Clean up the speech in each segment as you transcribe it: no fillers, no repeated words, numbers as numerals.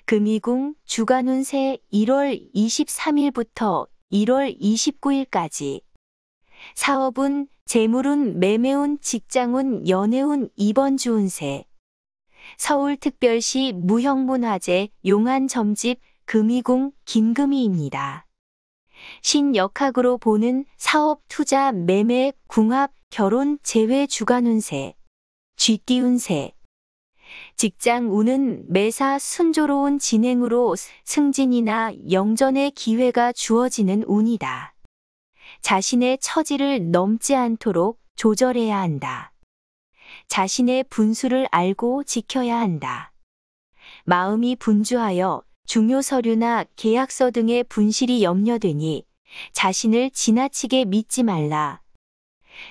금이궁 주간운세 1월 23일부터 1월 29일까지. 사업운, 재물운, 매매운, 직장운, 연애운, 이번 주 운세. 서울특별시 무형문화재 용안점집 금이궁 김금희입니다. 신역학으로 보는 사업, 투자, 매매, 궁합, 결혼, 재회 주간운세. 쥐띠운세. 직장운은 매사 순조로운 진행으로 승진이나 영전의 기회가 주어지는 운이다. 자신의 처지를 넘지 않도록 조절해야 한다. 자신의 분수를 알고 지켜야 한다. 마음이 분주하여 중요 서류나 계약서 등의 분실이 염려되니 자신을 지나치게 믿지 말라.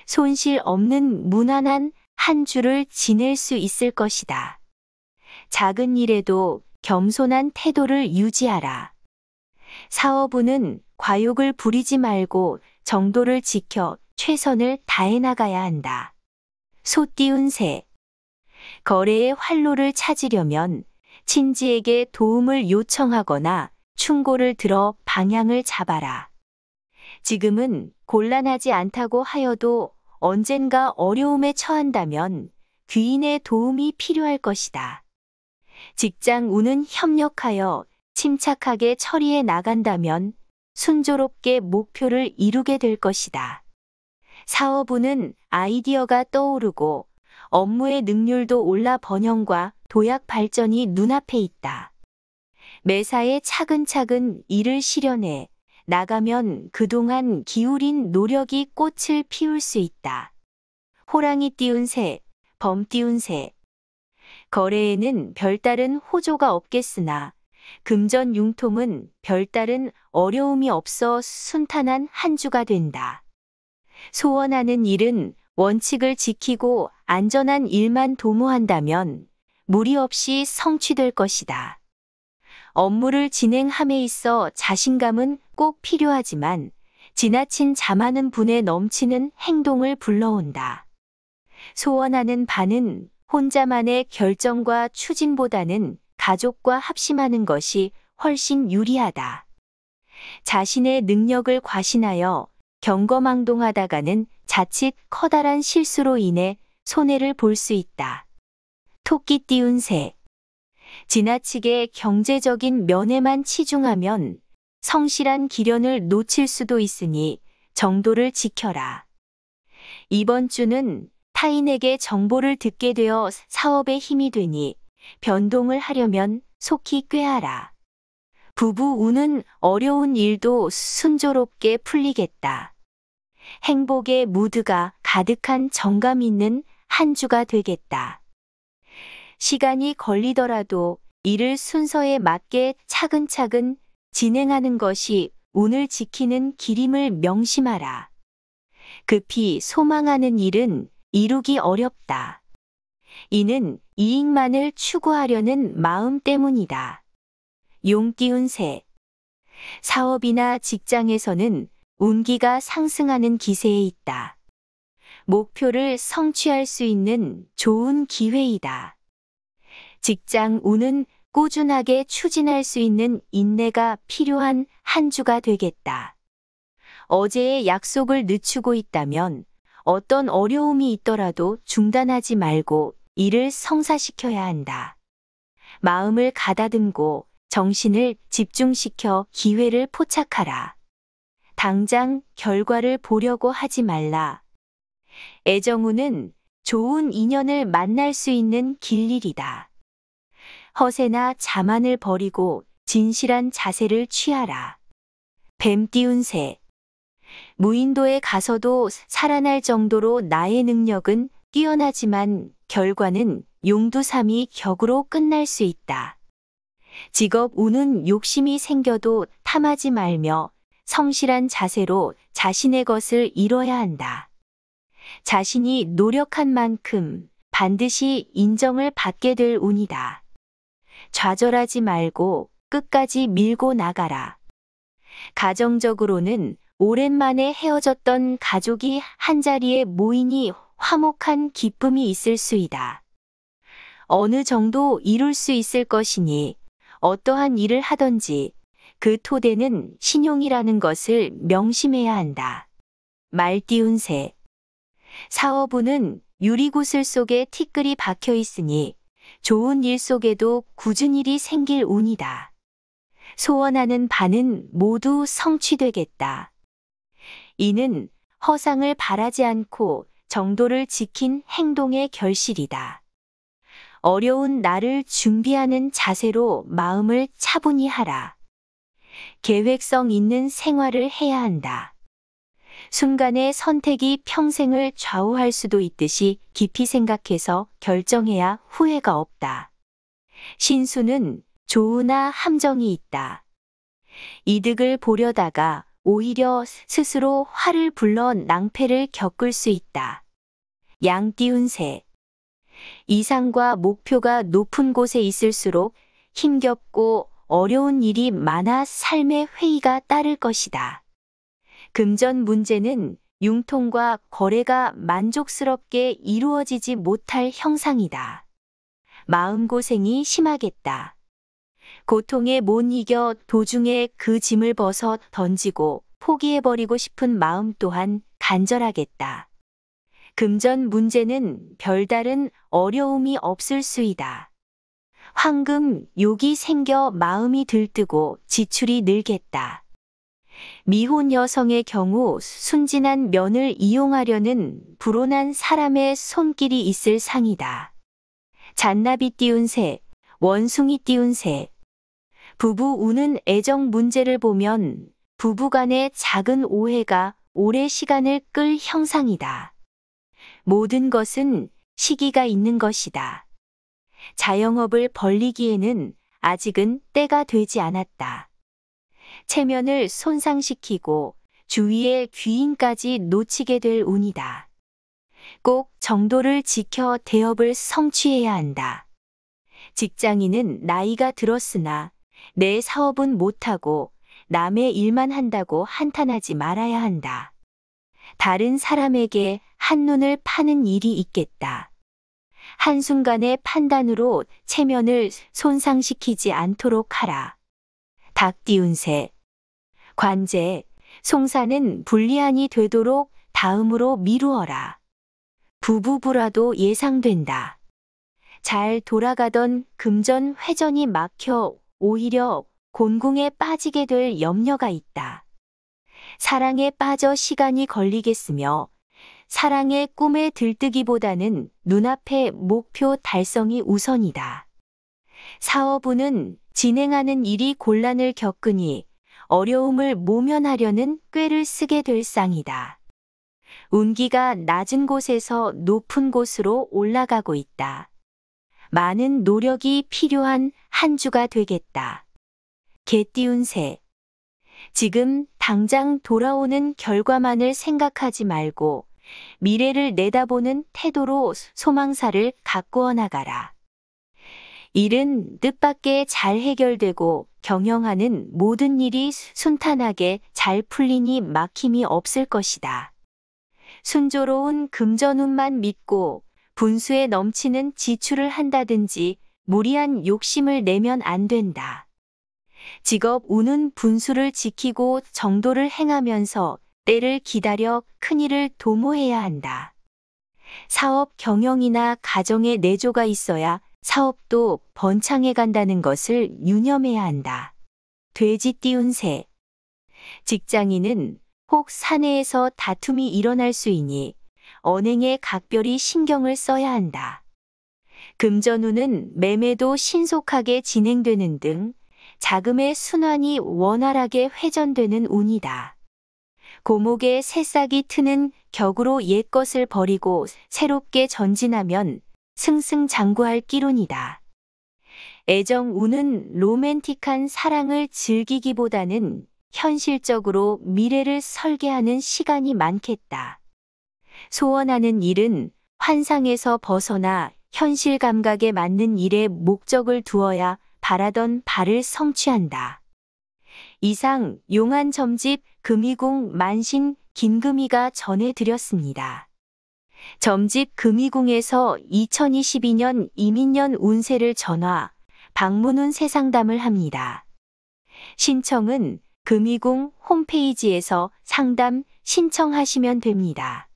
손실 없는 무난한 한 주를 지낼 수 있을 것이다. 작은 일에도 겸손한 태도를 유지하라. 사업운은 과욕을 부리지 말고 정도를 지켜 최선을 다해 나가야 한다. 소띠운세. 거래의 활로를 찾으려면 친지에게 도움을 요청하거나 충고를 들어 방향을 잡아라. 지금은 곤란하지 않다고 하여도 언젠가 어려움에 처한다면 귀인의 도움이 필요할 것이다. 직장운은 협력하여 침착하게 처리해 나간다면 순조롭게 목표를 이루게 될 것이다. 사업운은 아이디어가 떠오르고 업무의 능률도 올라 번영과 도약 발전이 눈앞에 있다. 매사에 차근차근 일을 실현해 나가면 그동안 기울인 노력이 꽃을 피울 수 있다. 호랑이 띠운세, 범띠운세. 거래에는 별다른 호조가 없겠으나 금전 융통은 별다른 어려움이 없어 순탄한 한 주가 된다. 소원하는 일은 원칙을 지키고 안전한 일만 도모한다면 무리 없이 성취될 것이다. 업무를 진행함에 있어 자신감은 꼭 필요하지만 지나친 자만은 분에 넘치는 행동을 불러온다. 소원하는 바는 혼자만의 결정과 추진보다는 가족과 합심하는 것이 훨씬 유리하다. 자신의 능력을 과신하여 경거망동하다가는 자칫 커다란 실수로 인해 손해를 볼 수 있다. 토끼띠운세. 지나치게 경제적인 면에만 치중하면 성실한 기련을 놓칠 수도 있으니 정도를 지켜라. 이번 주는 타인에게 정보를 듣게 되어 사업에 힘이 되니 변동을 하려면 속히 꾀하라. 부부운은 어려운 일도 순조롭게 풀리겠다. 행복의 무드가 가득한 정감 있는 한 주가 되겠다. 시간이 걸리더라도 일을 순서에 맞게 차근차근 진행하는 것이 운을 지키는 길임을 명심하라. 급히 소망하는 일은 이루기 어렵다. 이는 이익만을 추구하려는 마음 때문이다. 용띠운세. 사업이나 직장에서는 운기가 상승하는 기세에 있다. 목표를 성취할 수 있는 좋은 기회이다. 직장 운은 꾸준하게 추진할 수 있는 인내가 필요한 한 주가 되겠다. 어제의 약속을 늦추고 있다면 어떤 어려움이 있더라도 중단하지 말고 일을 성사시켜야 한다. 마음을 가다듬고 정신을 집중시켜 기회를 포착하라. 당장 결과를 보려고 하지 말라. 애정운은 좋은 인연을 만날 수 있는 길일이다. 허세나 자만을 버리고 진실한 자세를 취하라. 뱀띠운세. 무인도에 가서도 살아날 정도로 나의 능력은 뛰어나지만 결과는 용두삼이 격으로 끝날 수 있다. 직업 운은 욕심이 생겨도 탐하지 말며 성실한 자세로 자신의 것을 이뤄야 한다. 자신이 노력한 만큼 반드시 인정을 받게 될 운이다. 좌절하지 말고 끝까지 밀고 나가라. 가정적으로는 오랜만에 헤어졌던 가족이 한자리에 모이니 화목한 기쁨이 있을 수이다. 어느 정도 이룰 수 있을 것이니 어떠한 일을 하든지 그 토대는 신용이라는 것을 명심해야 한다. 말띠운 새. 사업운은 유리구슬 속에 티끌이 박혀 있으니 좋은 일 속에도 굳은 일이 생길 운이다. 소원하는 바는 모두 성취되겠다. 이는 허상을 바라지 않고 정도를 지킨 행동의 결실이다. 어려운 날을 준비하는 자세로 마음을 차분히 하라. 계획성 있는 생활을 해야 한다. 순간의 선택이 평생을 좌우할 수도 있듯이 깊이 생각해서 결정해야 후회가 없다. 신수는 조우나 함정이 있다. 이득을 보려다가 오히려 스스로 화를 불러 낭패를 겪을 수 있다. 양띠운 새. 이상과 목표가 높은 곳에 있을수록 힘겹고 어려운 일이 많아 삶의 회의가 따를 것이다. 금전 문제는 융통과 거래가 만족스럽게 이루어지지 못할 형상이다. 마음고생이 심하겠다. 고통에 못 이겨 도중에 그 짐을 벗어 던지고 포기해버리고 싶은 마음 또한 간절하겠다. 금전 문제는 별다른 어려움이 없을 수이다. 황금 욕이 생겨 마음이 들뜨고 지출이 늘겠다. 미혼 여성의 경우 순진한 면을 이용하려는 불온한 사람의 손길이 있을 상이다. 잔나비 띄운 새, 원숭이 띄운 새. 부부 우는 애정 문제를 보면 부부간의 작은 오해가 오래 시간을 끌 형상이다. 모든 것은 시기가 있는 것이다. 자영업을 벌리기에는 아직은 때가 되지 않았다. 체면을 손상시키고 주위의 귀인까지 놓치게 될 운이다. 꼭 정도를 지켜 대업을 성취해야 한다. 직장인은 나이가 들었으나 내 사업은 못하고 남의 일만 한다고 한탄하지 말아야 한다. 다른 사람에게 한눈을 파는 일이 있겠다. 한순간의 판단으로 체면을 손상시키지 않도록 하라. 닭 띄운 새. 관제, 송사는 불리한이 되도록 다음으로 미루어라. 부부부라도 예상된다. 잘 돌아가던 금전 회전이 막혀 오히려 곤궁에 빠지게 될 염려가 있다. 사랑에 빠져 시간이 걸리겠으며 사랑의 꿈에 들뜨기보다는 눈앞의 목표 달성이 우선이다. 사업운은 진행하는 일이 곤란을 겪으니 어려움을 모면하려는 꾀를 쓰게 될 쌍이다. 운기가 낮은 곳에서 높은 곳으로 올라가고 있다. 많은 노력이 필요한 한 주가 되겠다. 개 띄운 새. 지금 당장 돌아오는 결과만을 생각하지 말고 미래를 내다보는 태도로 소망사를 가꾸어 나가라. 일은 뜻밖의 잘 해결되고 경영하는 모든 일이 순탄하게 잘 풀리니 막힘이 없을 것이다. 순조로운 금전운만 믿고 분수에 넘치는 지출을 한다든지 무리한 욕심을 내면 안 된다. 직업 운은 분수를 지키고 정도를 행하면서 때를 기다려 큰일을 도모해야 한다. 사업 경영이나 가정에 내조가 있어야 사업도 번창해 간다는 것을 유념해야 한다. 돼지 띄운 새. 직장인은 혹 사내에서 다툼이 일어날 수이니 언행에 각별히 신경을 써야 한다. 금전운은 매매도 신속하게 진행되는 등 자금의 순환이 원활하게 회전되는 운이다. 고목에 새싹이 트는 격으로 옛것을 버리고 새롭게 전진하면 승승장구할 기론이다. 애정운은 로맨틱한 사랑을 즐기기보다는 현실적으로 미래를 설계하는 시간이 많겠다. 소원하는 일은 환상에서 벗어나 현실 감각에 맞는 일에 목적을 두어야 바라던 바를 성취한다. 이상 용한 점집 금이궁 만신 김금희가 전해드렸습니다. 점집 금이궁에서 2022년 이민년 운세를 전화, 방문은 새 상담을 합니다. 신청은 금이공 홈페이지에서 상담 신청하시면 됩니다.